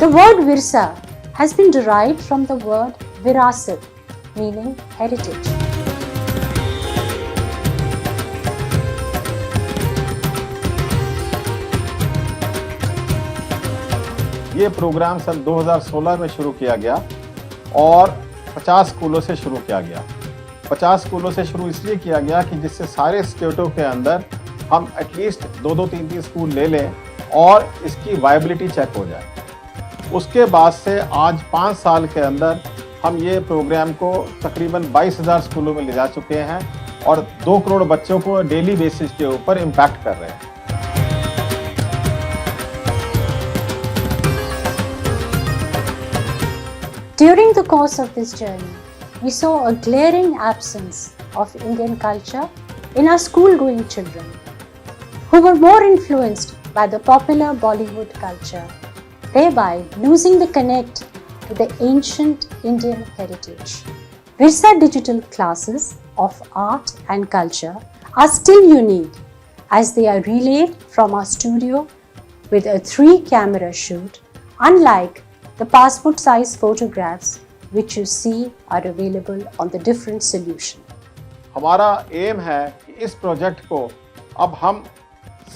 The word Virsa has been derived from the word Virasat, meaning heritage. ये programme सन 2016 में शुरू किया गया और 50 स्कूलों से शुरू किया गया। 50 स्कूलों से शुरू इसलिए किया गया कि जिससे सारे स्टेटों के अंदर हम एटलीस्ट 2-3 स्कूल ले लें और इसकी वायबिलिटी चेक हो जाए। उसके बाद से आज 5 साल के अंदर हम ये प्रोग्राम को तकरीबन 22,000 स्कूलों में ले जा चुके हैं और 2 करोड़ बच्चों को डेली बेसिस के ऊपर इम्पैक्ट कर रहे हैं। During the course of this journey, we saw a glaring absence of Indian culture in our school-going children, who were more influenced by the popular Bollywood culture, thereby losing the connect to the ancient Indian heritage. Virsa digital classes of art and culture are still unique as they are relayed from our studio with a 3-camera shoot, unlike the passport size photographs which you see are available on the different solution. हमारा M है कि इस project को अब हम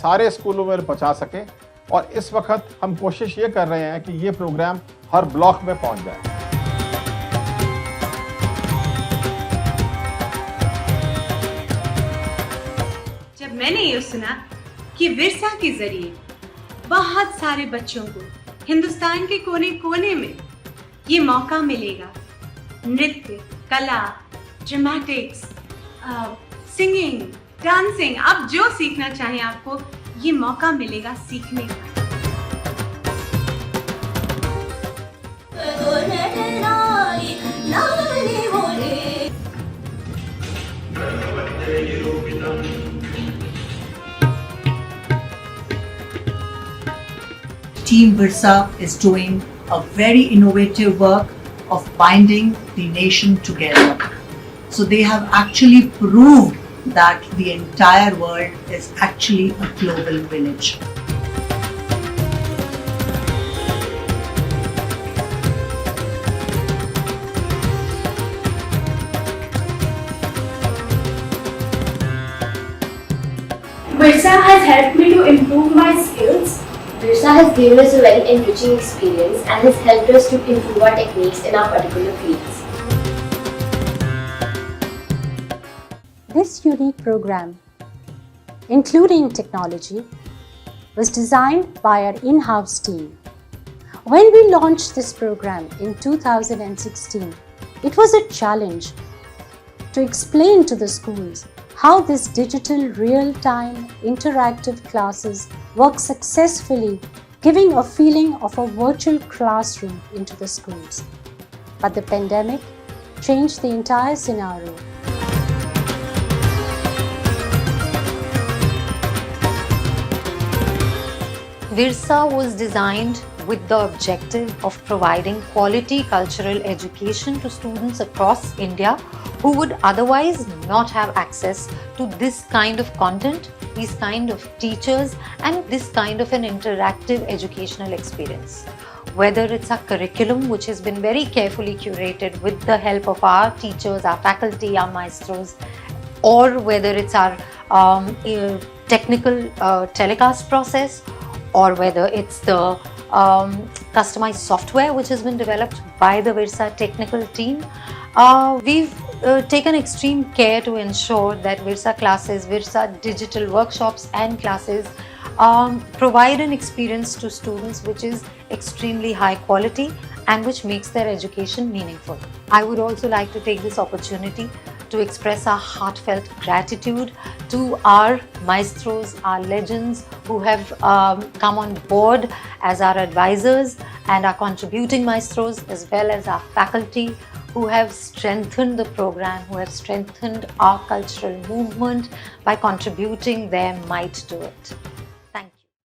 सारे स्कूलों में पहुंचा सकें और इस वक्त हम कोशिश ये कर रहे हैं कि ये प्रोग्राम हर ब्लॉक में पहुंच जाए। जब मैंने ये सुना कि विरसा के जरिए बहुत सारे बच्चों को हिंदुस्तान के कोने कोने में ये मौका मिलेगा, नृत्य, कला, ड्रामेटिक्स, सिंगिंग, डांसिंग, आप जो सीखना चाहें आपको ये मौका मिलेगा सीखने का। Team Virsa is doing a very innovative work of binding the nation together. So they have actually proved that the entire world is actually a global village. Virsa has helped me to improve my skills. Virsa has given us a very enriching experience and has helped us to improve our techniques in our particular fields. This unique program, including technology, was designed by our in-house team. When we launched this program in 2016, it was a challenge to explain to the schools how this digital real-time interactive classes work successfully, giving a feeling of a virtual classroom into the schools. But the pandemic changed the entire scenario. Virsa was designed with the objective of providing quality cultural education to students across India who would otherwise not have access to this kind of content, these kind of teachers, and this kind of an interactive educational experience. Whether it's our curriculum, which has been very carefully curated with the help of our teachers, our faculty, our maestros, or whether it's our technical telecast process, or whether it's the customized software which has been developed by the Virsa technical team. We've taken extreme care to ensure that Virsa classes, Virsa digital workshops and classes provide an experience to students which is extremely high quality and which makes their education meaningful. I would also like to take this opportunity to express our heartfelt gratitude to our maestros, our legends who have come on board as our advisors, and our contributing maestros, as well as our faculty who have strengthened the program, who have strengthened our cultural movement by contributing their might to it.